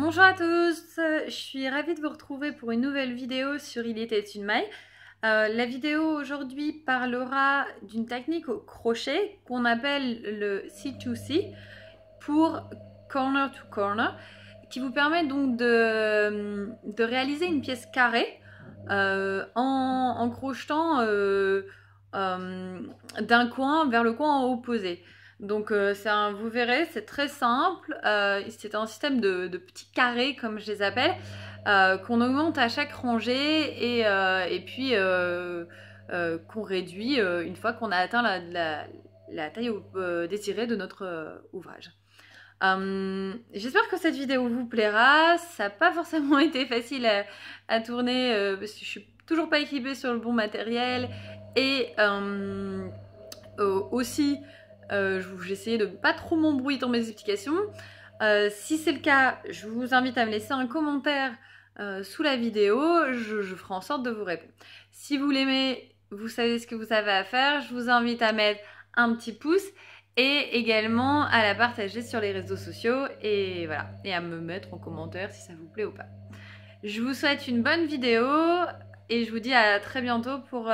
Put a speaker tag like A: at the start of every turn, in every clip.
A: Bonjour à tous, je suis ravie de vous retrouver pour une nouvelle vidéo sur Il était une maille. La vidéo aujourd'hui parlera d'une technique au crochet qu'on appelle le C2C pour corner to corner, qui vous permet donc de réaliser une pièce carrée en crochetant d'un coin vers le coin opposé. Donc vous verrez, c'est très simple. C'est un système de petits carrés, comme je les appelle, qu'on augmente à chaque rangée et puis qu'on réduit une fois qu'on a atteint la taille désirée de notre ouvrage. J'espère que cette vidéo vous plaira. Ça n'a pas forcément été facile à tourner parce que je suis toujours pas équipée sur le bon matériel et aussi j'ai essayé de pas trop m'embrouiller dans mes explications. Si c'est le cas, je vous invite à me laisser un commentaire sous la vidéo. Je ferai en sorte de vous répondre. Si vous l'aimez, vous savez ce que vous avez à faire. Je vous invite à mettre un petit pouce et également à la partager sur les réseaux sociaux et voilà, et à me mettre en commentaire si ça vous plaît ou pas. Je vous souhaite une bonne vidéo et je vous dis à très bientôt pour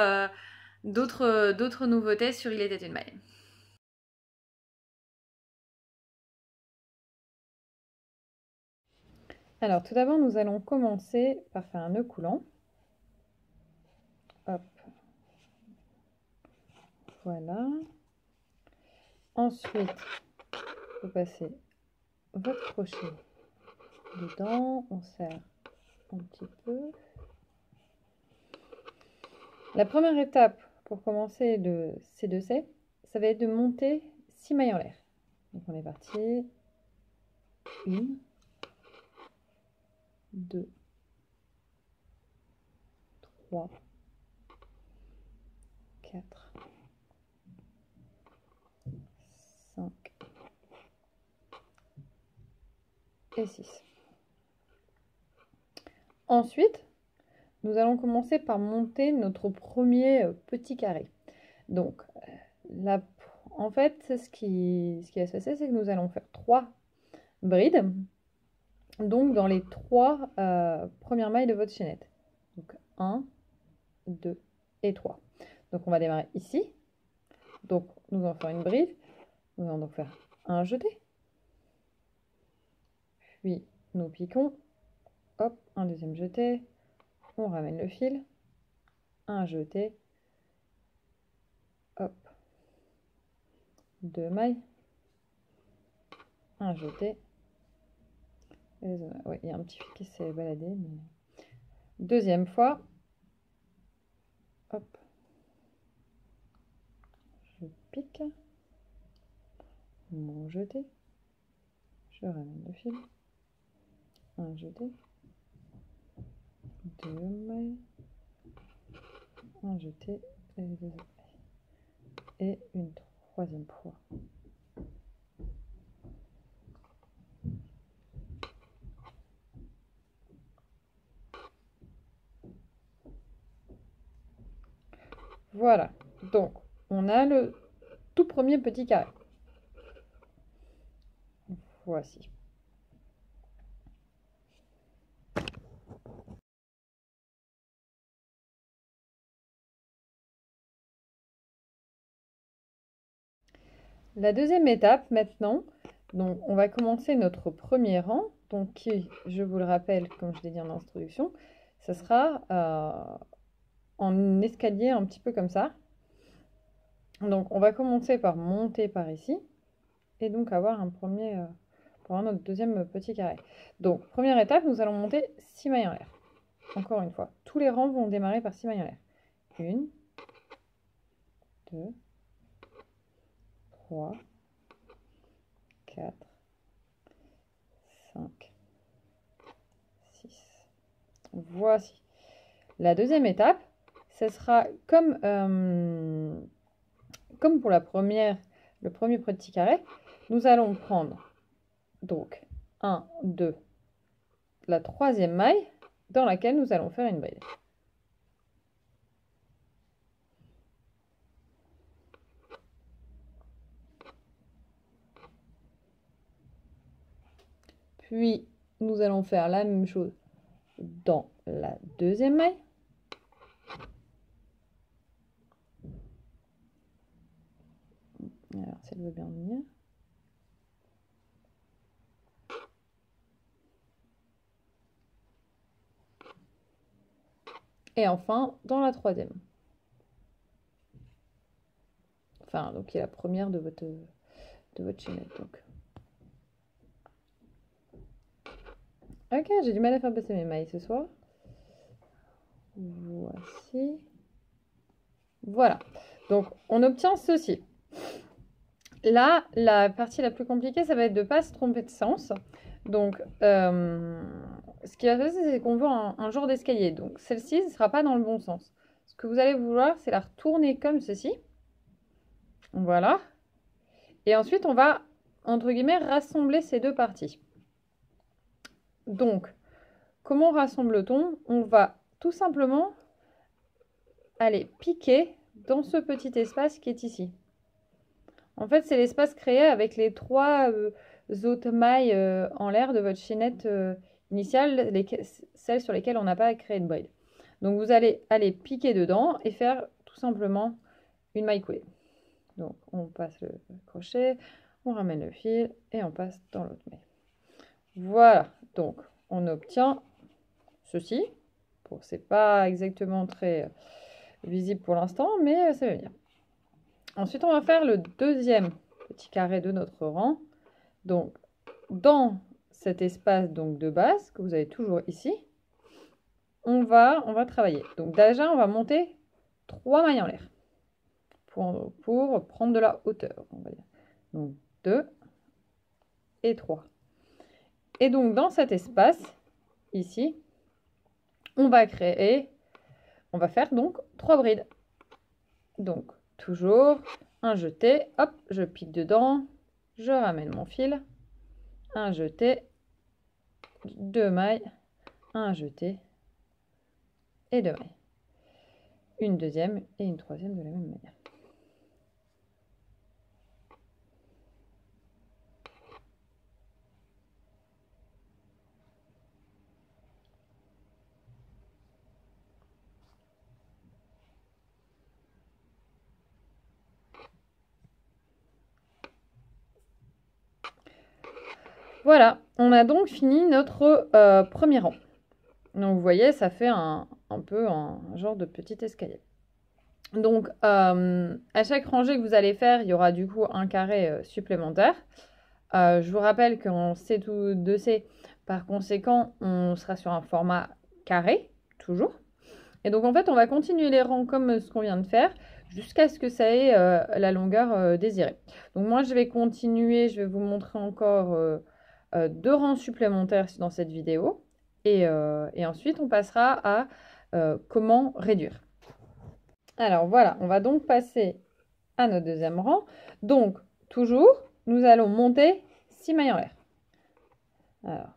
A: d'autres nouveautés sur Il était une maille. Alors tout d'abord, nous allons commencer par faire un nœud coulant. Hop. Voilà. Ensuite, vous passez votre crochet dedans, on serre un petit peu. La première étape pour commencer le C2C, ça va être de monter 6 mailles en l'air. Donc on est parti. 1, 2, 3, 4, 5 et 6. Ensuite, nous allons commencer par monter notre premier petit carré. Donc, là, en fait, ce qui va se passer, c'est que nous allons faire 3 brides, donc dans les 3 premières mailles de votre chaînette. Donc 1, 2 et 3. Donc on va démarrer ici. Donc nous allons faire une bride. Nous allons donc faire un jeté. Puis nous piquons. Hop, un deuxième jeté. On ramène le fil. Un jeté. Hop. 2 mailles. Un jeté. Oui, il y a un petit fil qui s'est baladé. Mais... Deuxième fois. Hop. Je pique. Mon jeté. Je ramène le fil. Un jeté. 2 mailles. Un jeté. Et 2 mailles. Et une troisième fois. Voilà, donc on a le tout premier petit carré. Voici. La deuxième étape maintenant, donc on va commencer notre premier rang, donc qui, je vous le rappelle, comme je l'ai dit en introduction, ce sera en escalier un petit peu comme ça. Donc on va commencer par monter par ici et donc avoir un premier, pour notre deuxième petit carré. Donc première étape, nous allons monter 6 mailles en l'air. Encore une fois, tous les rangs vont démarrer par 6 mailles en l'air. 1, 2, 3, 4, 5, 6. Voici. La deuxième étape, ce sera comme pour le premier petit carré, nous allons prendre donc 1, 2, la troisième maille dans laquelle nous allons faire une bride. Puis nous allons faire la même chose dans la deuxième maille. Alors, si elle veut bien venir. Et enfin, dans la troisième. Enfin, donc qui est la première de votre chaînette. Donc. Ok, j'ai du mal à faire passer mes mailles ce soir. Voici. Voilà. Donc, on obtient ceci. Là, la partie la plus compliquée, ça va être de ne pas se tromper de sens. Donc, ce qui va se passer, c'est qu'on veut un genre d'escalier. Donc, celle-ci ne sera pas dans le bon sens. Ce que vous allez vouloir, c'est la retourner comme ceci. Voilà. Et ensuite, on va, entre guillemets, rassembler ces deux parties. Donc, comment rassemble-t-on? On va tout simplement aller piquer dans ce petit espace qui est ici. En fait, c'est l'espace créé avec les trois autres mailles en l'air de votre chaînette initiale, celles sur lesquelles on n'a pas créé de bride. Donc, vous allez aller piquer dedans et faire tout simplement une maille coulée. Donc, on passe le crochet, on ramène le fil et on passe dans l'autre maille. Voilà, donc on obtient ceci. Bon, c'est pas exactement très visible pour l'instant, mais ça va bien. Ensuite, on va faire le deuxième petit carré de notre rang. Donc, dans cet espace donc, de base que vous avez toujours ici, on va travailler. Donc, déjà, on va monter 3 mailles en l'air pour prendre de la hauteur, on va dire. Donc, 2 et 3. Et donc, dans cet espace, ici, on va faire donc 3 brides. Donc, toujours un jeté, hop, je pique dedans, je ramène mon fil, un jeté, 2 mailles, un jeté et 2 mailles. Une deuxième et une troisième de la même manière. Voilà, on a donc fini notre premier rang. Donc vous voyez, ça fait un peu un genre de petit escalier. Donc à chaque rangée que vous allez faire, il y aura du coup un carré supplémentaire. Je vous rappelle qu'en C2C, par conséquent, on sera sur un format carré, toujours. Et donc en fait, on va continuer les rangs comme ce qu'on vient de faire, jusqu'à ce que ça ait la longueur désirée. Donc moi, je vais continuer, je vais vous montrer encore 2 rangs supplémentaires dans cette vidéo. Et ensuite, on passera à comment réduire. Alors voilà, on va donc passer à notre deuxième rang. Donc, toujours, nous allons monter 6 mailles en l'air. Alors,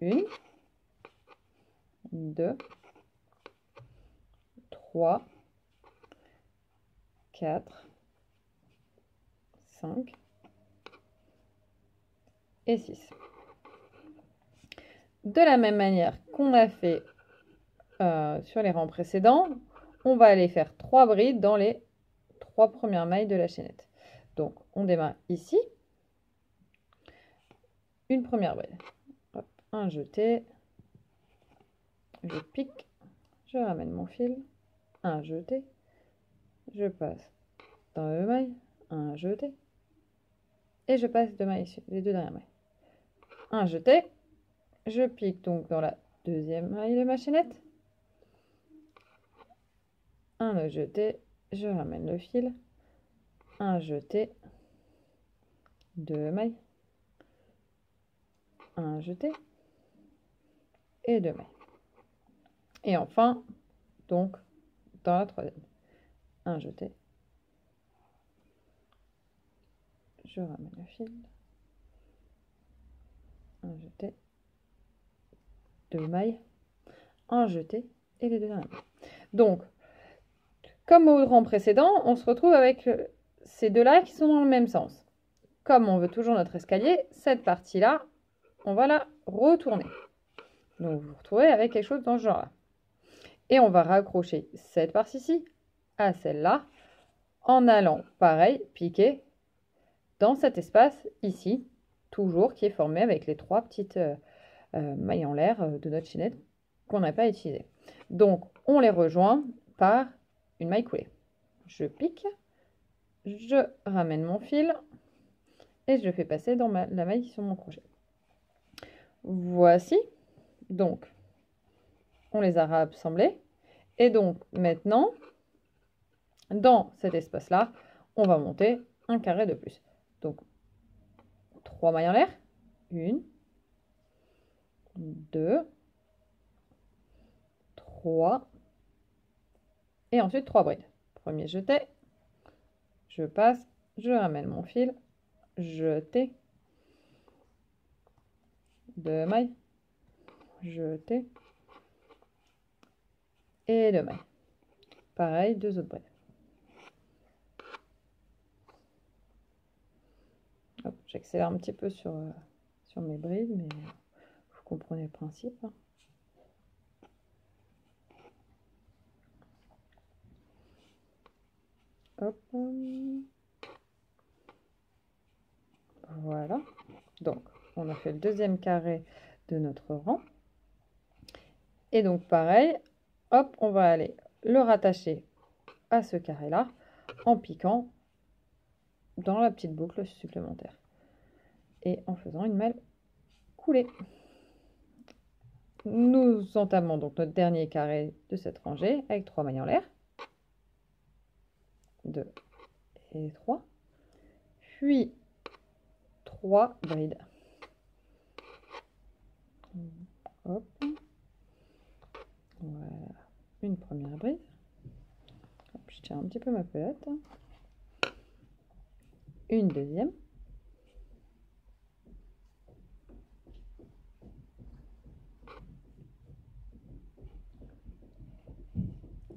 A: 1, 2, 3, 4, 5 et 6. De la même manière qu'on a fait sur les rangs précédents, on va aller faire 3 brides dans les 3 premières mailles de la chaînette. Donc, on démarre ici. Une première bride. Hop, un jeté. Je pique. Je ramène mon fil. Un jeté. Je passe dans le maille. Un jeté. Et je passe les 2 dernières mailles. Un jeté. Je pique donc dans la deuxième maille de ma chaînette. Un jeté. Je ramène le fil. Un jeté. 2 mailles. Un jeté et 2 mailles. Et enfin, donc, dans la troisième, un jeté. Je ramène le fil. Un jeté. 2 mailles. Un jeté et les 2 dernières mailles. Donc, comme au rang précédent, on se retrouve avec ces deux-là qui sont dans le même sens. Comme on veut toujours notre escalier, cette partie-là, on va la retourner. Donc vous vous retrouvez avec quelque chose dans ce genre-là. Et on va raccrocher cette partie-ci à celle-là en allant, pareil, piquer dans cet espace ici, toujours qui est formé avec les 3 petites mailles en l'air de notre chaînette qu'on n'a pas utilisées. Donc on les rejoint par une maille coulée. Je pique, je ramène mon fil et je le fais passer dans la maille sur mon crochet. Voici, donc on les a rassemblés et donc maintenant dans cet espace-là, on va monter un carré de plus. Donc 3 mailles en l'air, 1, 2, 3 et ensuite 3 brides. Premier jeté, je passe, je ramène mon fil, jeté, 2 mailles, jeté et 2 mailles. Pareil, 2 autres brides. J'accélère un petit peu sur mes brides, mais vous comprenez le principe. Hop. Voilà. Donc, on a fait le deuxième carré de notre rang. Et donc, pareil, hop, on va aller le rattacher à ce carré-là en piquant dans la petite boucle supplémentaire et en faisant une maille coulée. Nous entamons donc notre dernier carré de cette rangée avec 3 mailles en l'air, 2 et 3, puis 3 brides. Hop. Voilà, une première bride. Hop, je tiens un petit peu ma pelote. Une deuxième.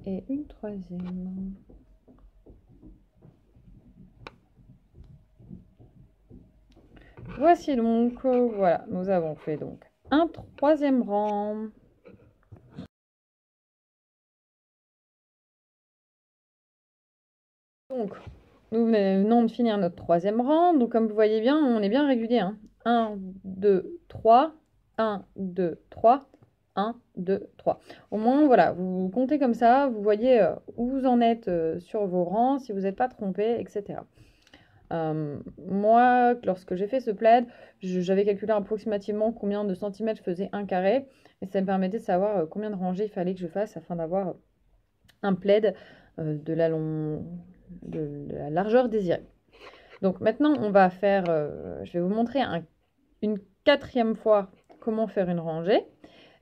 A: Et une troisième. Voici donc, voilà, nous avons fait donc un troisième rang. Donc, nous venons de finir notre troisième rang. Donc, comme vous voyez bien, on est bien régulier. 1, 2, 3, 1, 2, 3, 1, 2, 3. Au moins, voilà, vous comptez comme ça, vous voyez où vous en êtes sur vos rangs, si vous n'êtes pas trompé, etc. Moi, lorsque j'ai fait ce plaid, j'avais calculé approximativement combien de centimètres faisait un carré, et ça me permettait de savoir combien de rangées il fallait que je fasse afin d'avoir un plaid de la largeur désirée. Donc maintenant, on va faire, je vais vous montrer une 4e fois comment faire une rangée,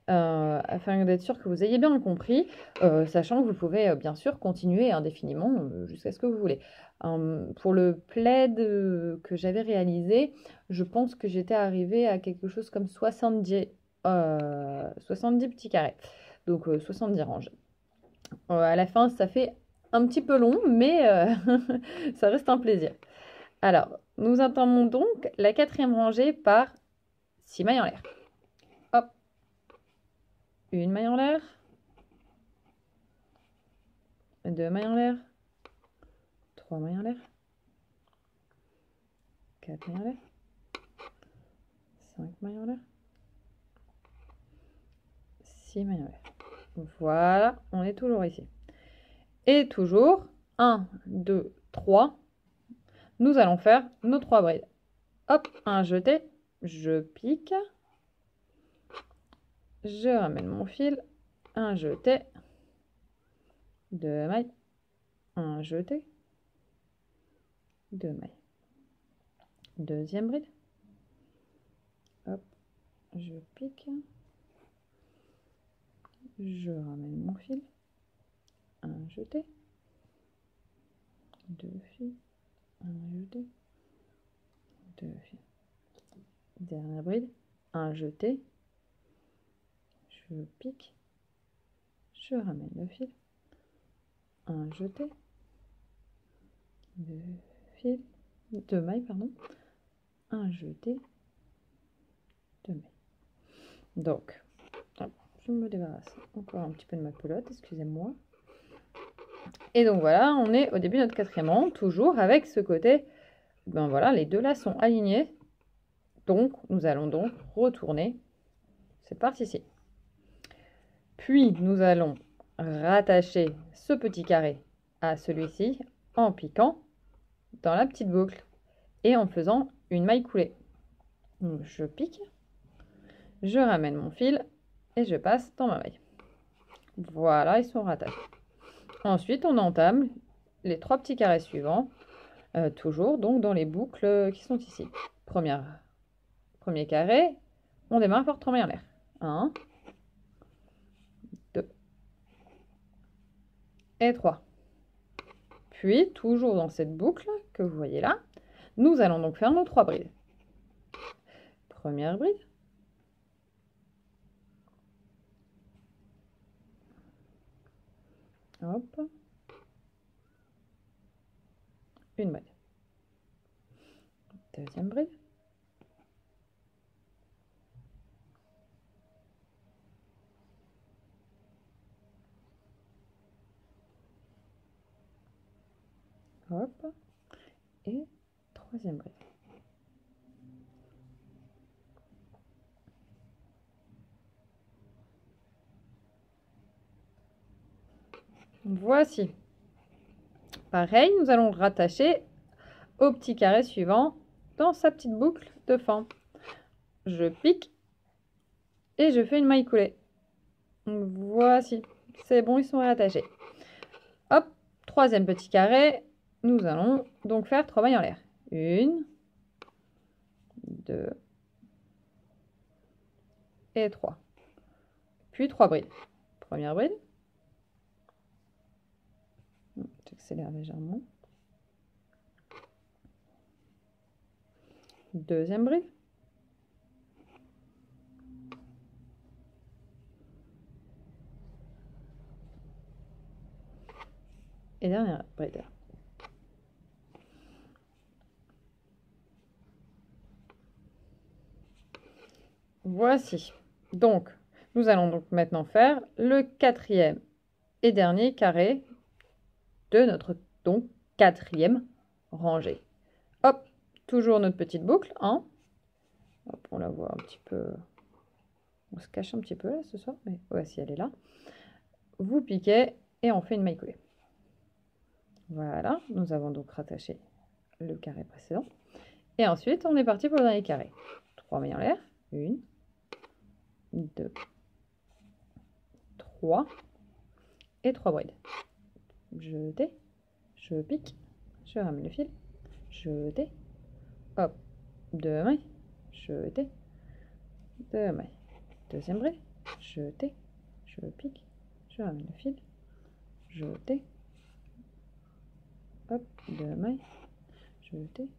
A: afin d'être sûr que vous ayez bien compris, sachant que vous pouvez bien sûr continuer indéfiniment jusqu'à ce que vous voulez. Pour le plaid que j'avais réalisé, je pense que j'étais arrivée à quelque chose comme 70 petits carrés, donc 70 ranges. À la fin, ça fait un petit peu long, mais ça reste un plaisir. Alors, nous entamons donc la 4e rangée par 6 mailles en l'air. Hop, une maille en l'air, 2 mailles en l'air, 3 mailles en l'air, 4 mailles en l'air, 5 mailles en l'air, 6 mailles en l'air. Voilà, on est toujours ici. Et toujours, 1, 2, 3, nous allons faire nos 3 brides. Hop, un jeté, je pique, je ramène mon fil, un jeté, 2 mailles, un jeté, 2 mailles. Deuxième bride. Hop, je pique, je ramène mon fil, un jeté, 2 fils, un jeté, 2 fils. Dernière bride, un jeté, je pique, je ramène le fil, un jeté, 2 fils, 2 mailles, pardon, un jeté, 2 mailles. Donc, je me débarrasse encore un petit peu de ma pelote, excusez-moi. Et donc voilà, on est au début de notre quatrième rang, toujours avec ce côté, ben voilà, les deux là sont alignés. Donc, nous allons donc retourner cette partie-ci. Puis, nous allons rattacher ce petit carré à celui-ci en piquant dans la petite boucle et en faisant une maille coulée. Donc, je pique, je ramène mon fil et je passe dans ma maille. Voilà, ils sont rattachés. Ensuite, on entame les 3 petits carrés suivants, toujours donc dans les boucles qui sont ici. Premier carré, on démarre par 3 mailles en l'air. 1, 2 et 3. Puis, toujours dans cette boucle que vous voyez là, nous allons donc faire nos 3 brides. Première bride. Hop. Une bride. Deuxième bride. Hop. Et troisième bride. Voici. Pareil, nous allons rattacher au petit carré suivant dans sa petite boucle de fin. Je pique et je fais une maille coulée. Voici. C'est bon, ils sont rattachés. Hop, troisième petit carré. Nous allons donc faire 3 mailles en l'air. 1, 2 et 3. Puis 3 brides. Première bride. J'accélère légèrement. Deuxième bride. Et dernière bride. Voici. Donc, nous allons donc maintenant faire le quatrième et dernier carré de notre donc quatrième rangée. Hop, toujours notre petite boucle. Hop, on la voit un petit peu. On se cache un petit peu là ce soir, mais voici, elle est là. Vous piquez et on fait une maille coulée. Voilà, nous avons donc rattaché le carré précédent. Et ensuite, on est parti pour le dernier carré. 3 mailles en l'air. 1, 2, 3 et 3 brides. Jeter, je pique, je ramène le fil, jeter, hop, 2 mailles, jeter, 2 mailles. Deuxième bride, jeter, je pique, je ramène le fil, jeter, hop, 2 mailles, jeter,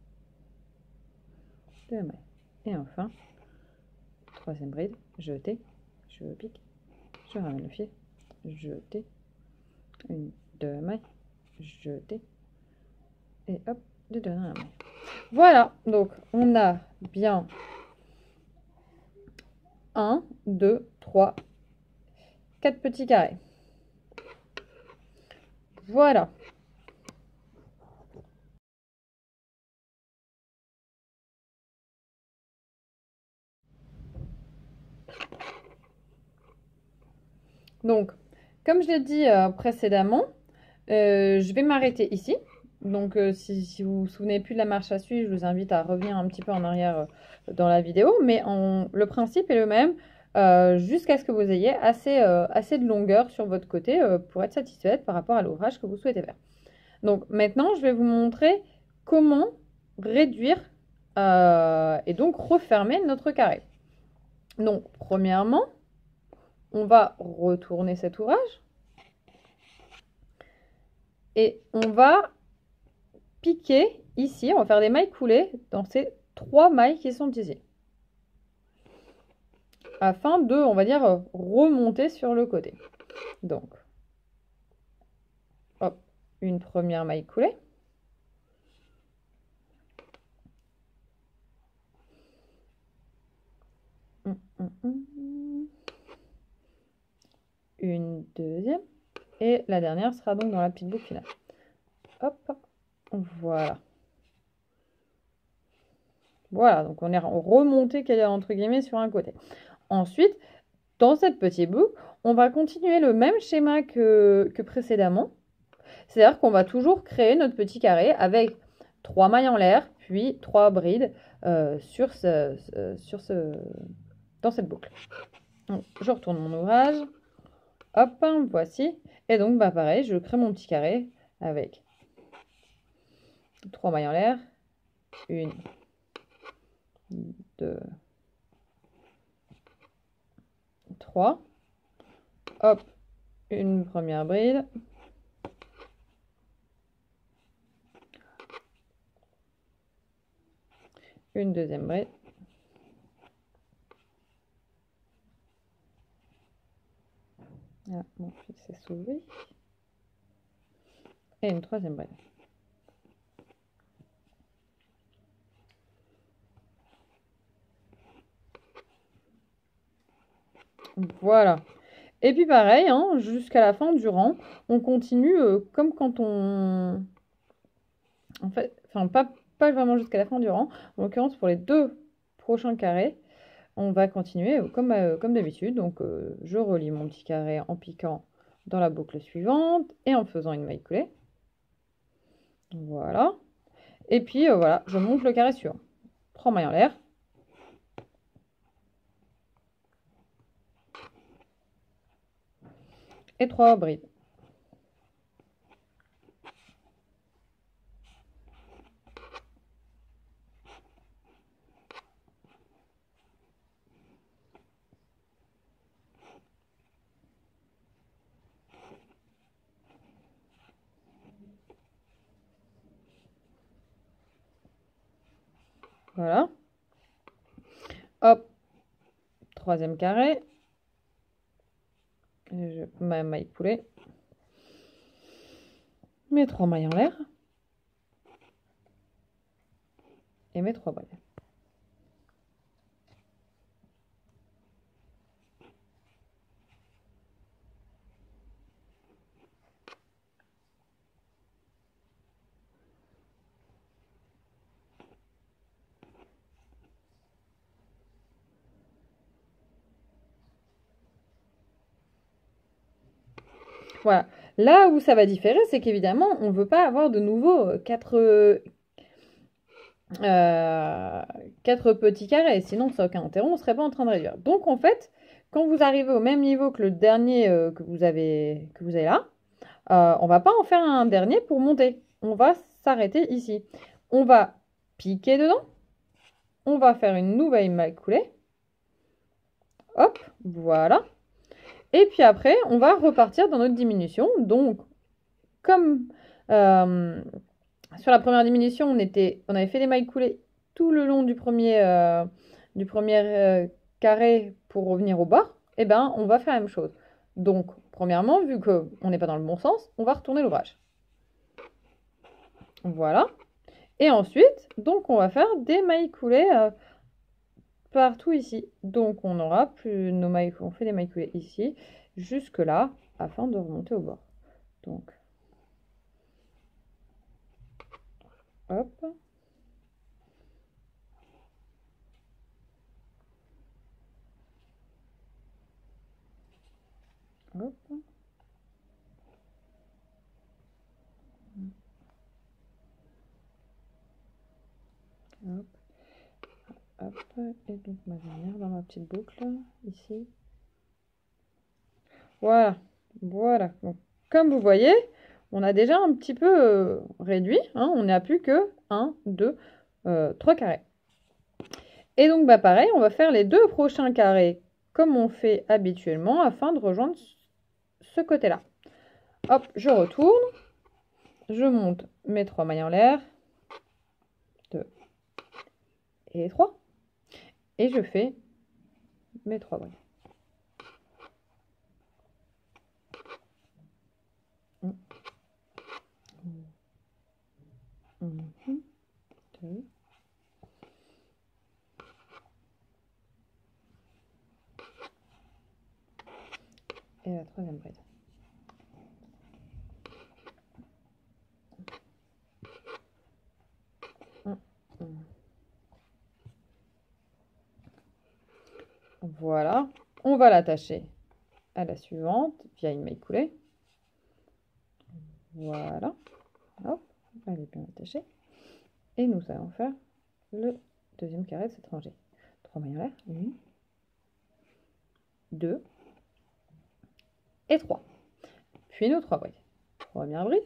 A: 2 mailles. Et enfin, troisième bride, jeter, je pique, je ramène le fil, jeter, 1, 2 mailles, jeter, et hop, de dernière maille. Voilà, donc on a bien 1, 2, 3, 4 petits carrés. Voilà. Donc, comme je l'ai dit précédemment, je vais m'arrêter ici. Donc, si vous vous souvenez plus de la marche à suivre, je vous invite à revenir un petit peu en arrière dans la vidéo. Mais le principe est le même jusqu'à ce que vous ayez assez de longueur sur votre côté pour être satisfaite par rapport à l'ouvrage que vous souhaitez faire. Donc, maintenant, je vais vous montrer comment réduire et donc refermer notre carré. Donc, premièrement, on va retourner cet ouvrage et on va piquer ici, on va faire des mailles coulées dans ces 3 mailles qui sont ici. Afin de, on va dire, remonter sur le côté. Donc, hop, une première maille coulée. une deuxième. Et la dernière sera donc dans la petite boucle finale. Hop, voilà. Voilà, donc on est remonté entre guillemets sur un côté. Ensuite, dans cette petite boucle, on va continuer le même schéma que précédemment. C'est-à-dire qu'on va toujours créer notre petit carré avec 3 mailles en l'air, puis 3 brides dans cette boucle. Donc, je retourne mon ouvrage. Hop, voici. Et donc, bah, pareil, je crée mon petit carré avec 3 mailles en l'air. 1, 2, 3. Hop, une première bride. Une deuxième bride. Ah, mon fil s'est soulevé. Et une troisième bride. Voilà. Et puis pareil, hein, jusqu'à la fin du rang, on continue comme quand on... En fait, enfin pas vraiment jusqu'à la fin du rang. En l'occurrence, pour les 2 prochains carrés, on va continuer comme d'habitude. Donc je relie mon petit carré en piquant dans la boucle suivante et en faisant une maille coulée. Voilà. Et puis voilà, je monte le carré suivant. 3 mailles en l'air. Et 3 brides. Voilà. Hop. Troisième carré. Ma maille coulée. Mes 3 mailles en l'air. Et mes 3 brides. Voilà. Là où ça va différer, c'est qu'évidemment, on ne veut pas avoir de nouveau 4 petits carrés. Sinon, ça n'a aucun intérêt, on ne serait pas en train de réduire. Donc, en fait, quand vous arrivez au même niveau que le dernier que vous avez là, on ne va pas en faire un dernier pour monter. On va s'arrêter ici. On va piquer dedans. On va faire une nouvelle maille coulée. Hop, voilà. Et puis après, on va repartir dans notre diminution. Donc, comme sur la première diminution, on avait fait des mailles coulées tout le long du premier carré pour revenir au bas. Et ben, on va faire la même chose. Donc, premièrement, vu qu'on n'est pas dans le bon sens, on va retourner l'ouvrage. Voilà. Et ensuite, donc, on va faire des mailles coulées partout ici. Donc, on aura plus nos mailles, on fait des mailles coulées ici, jusque là, afin de remonter au bord. Donc, hop. Hop. Hop. Hop. Et donc, ma dernière dans ma petite boucle, ici. Voilà. Voilà. Donc, comme vous voyez, on a déjà un petit peu réduit. Hein, on n'a plus que 1, 2, 3 carrés. Et donc, bah, pareil, on va faire les 2 prochains carrés comme on fait habituellement afin de rejoindre ce côté-là. Hop, je retourne. Je monte mes 3 mailles en l'air. 2 et 3. Et je fais mes 3 brides. 1, 2. Et la troisième bride. Voilà. On va l'attacher à la suivante via une maille coulée. Voilà. Hop, elle est bien attachée. Et nous allons faire le deuxième carré de cette rangée. 3 mailles en l'air. 1, 2 et 3. Puis nos 3 brides. Première bride.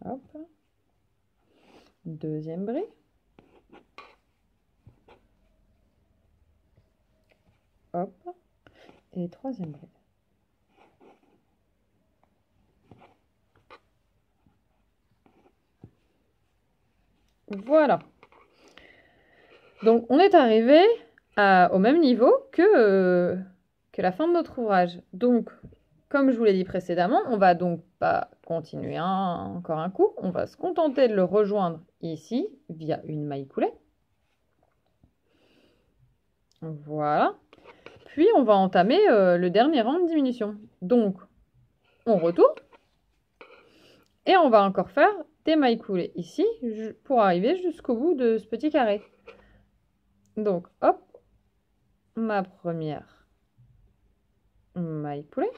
A: Hop. Deuxième bride. Hop. Et troisième bride. Voilà. Donc, on est arrivé au même niveau que la fin de notre ouvrage. Donc, comme je vous l'ai dit précédemment, on va donc pas continuer encore un coup. On va se contenter de le rejoindre ici via une maille coulée. Voilà. Puis, on va entamer le dernier rang de diminution. Donc, on retourne. Et on va encore faire des mailles coulées ici pour arriver jusqu'au bout de ce petit carré. Donc, hop, ma première maille coulée.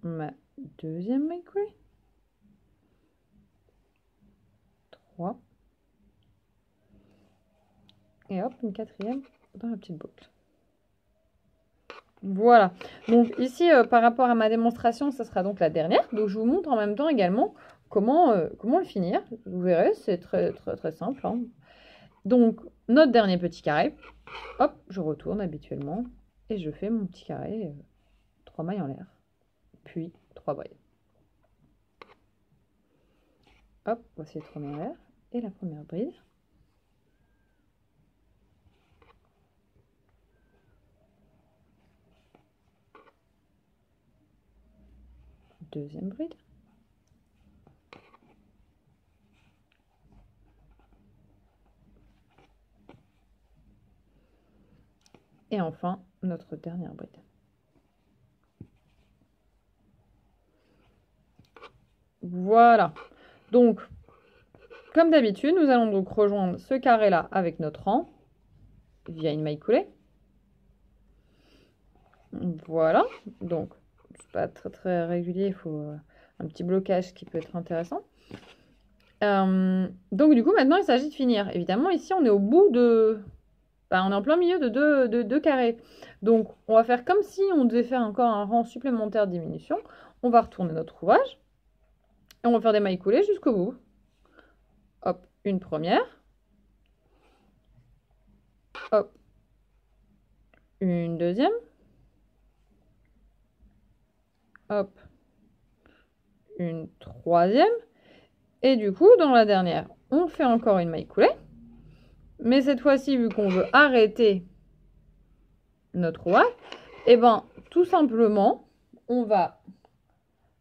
A: Ma deuxième maille coulée. 3. Et hop, une quatrième dans la petite boucle. Voilà. Donc ici, par rapport à ma démonstration, ça sera donc la dernière. Donc je vous montre en même temps également comment le finir. Vous verrez, c'est très simple. Hein. Donc, notre dernier petit carré. Hop, je retourne habituellement. Et je fais mon petit carré, 3 mailles en l'air. Puis 3 brides. Hop, voici les 3 mailles en l'air. Et la première bride. Deuxième bride. Et enfin, notre dernière bride. Voilà. Donc, comme d'habitude, nous allons donc rejoindre ce carré-là avec notre rang via une maille coulée. Voilà. Donc, c'est pas très régulier, il faut un petit blocage qui peut être intéressant. Donc, du coup, maintenant, il s'agit de finir. Évidemment, ici, on est au bout de... on est en plein milieu de deux carrés. Donc, on va faire comme si on devait faire encore un rang supplémentaire de diminution. On va retourner notre ouvrage. Et on va faire des mailles coulées jusqu'au bout. Hop, une première. Hop, une deuxième. Hop, une troisième. Et du coup, dans la dernière, on fait encore une maille coulée. Mais cette fois-ci, vu qu'on veut arrêter notre ouvrage, et ben tout simplement, on va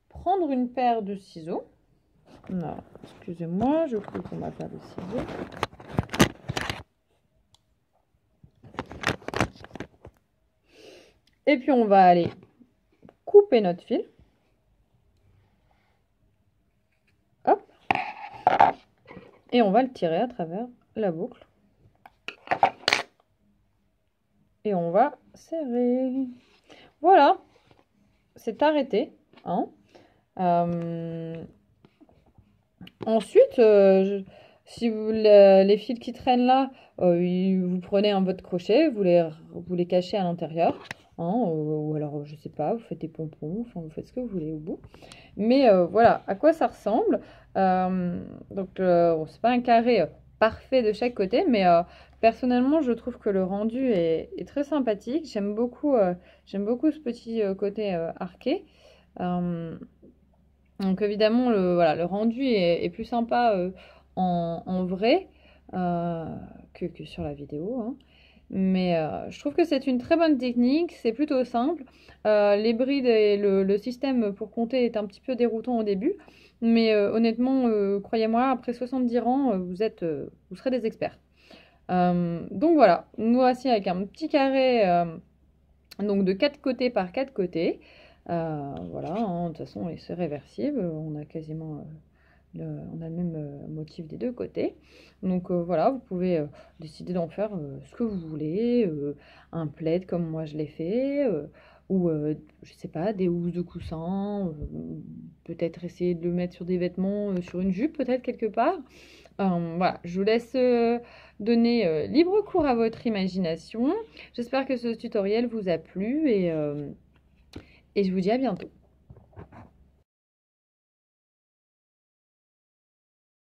A: prendre une paire de ciseaux. Non, excusez-moi, je coupe pour ma paire de ciseaux. Et puis on va aller couper notre fil. Hop. Et on va le tirer à travers la boucle. Et on va serrer. Voilà. C'est arrêté. Hein. Ensuite, si vous, les fils qui traînent là, vous prenez votre crochet, vous les cachez à l'intérieur. Hein, ou alors, je sais pas, vous faites des pompons, enfin, vous faites ce que vous voulez au bout. Mais voilà à quoi ça ressemble. Donc, c'est pas un carré parfait de chaque côté, mais personnellement, je trouve que le rendu est très sympathique. J'aime beaucoup ce petit côté arqué. Donc évidemment, le rendu est plus sympa en vrai que sur la vidéo. Hein. Mais je trouve que c'est une très bonne technique, c'est plutôt simple. Les brides et le système pour compter est un petit peu déroutant au début. Mais honnêtement, croyez-moi, après 70 rangs, vous serez des experts. Donc voilà, nous voici avec un petit carré donc de 4 côtés par 4 côtés. Voilà, hein, de toute façon, c'est réversible. On a quasiment On a le même motif des deux côtés. Donc voilà, vous pouvez décider d'en faire ce que vous voulez, un plaid comme moi je l'ai fait, ou je sais pas, des housses de coussin, peut-être essayer de le mettre sur des vêtements, sur une jupe peut-être quelque part. Voilà, je vous laisse donner libre cours à votre imagination. J'espère que ce tutoriel vous a plu et je vous dis à bientôt.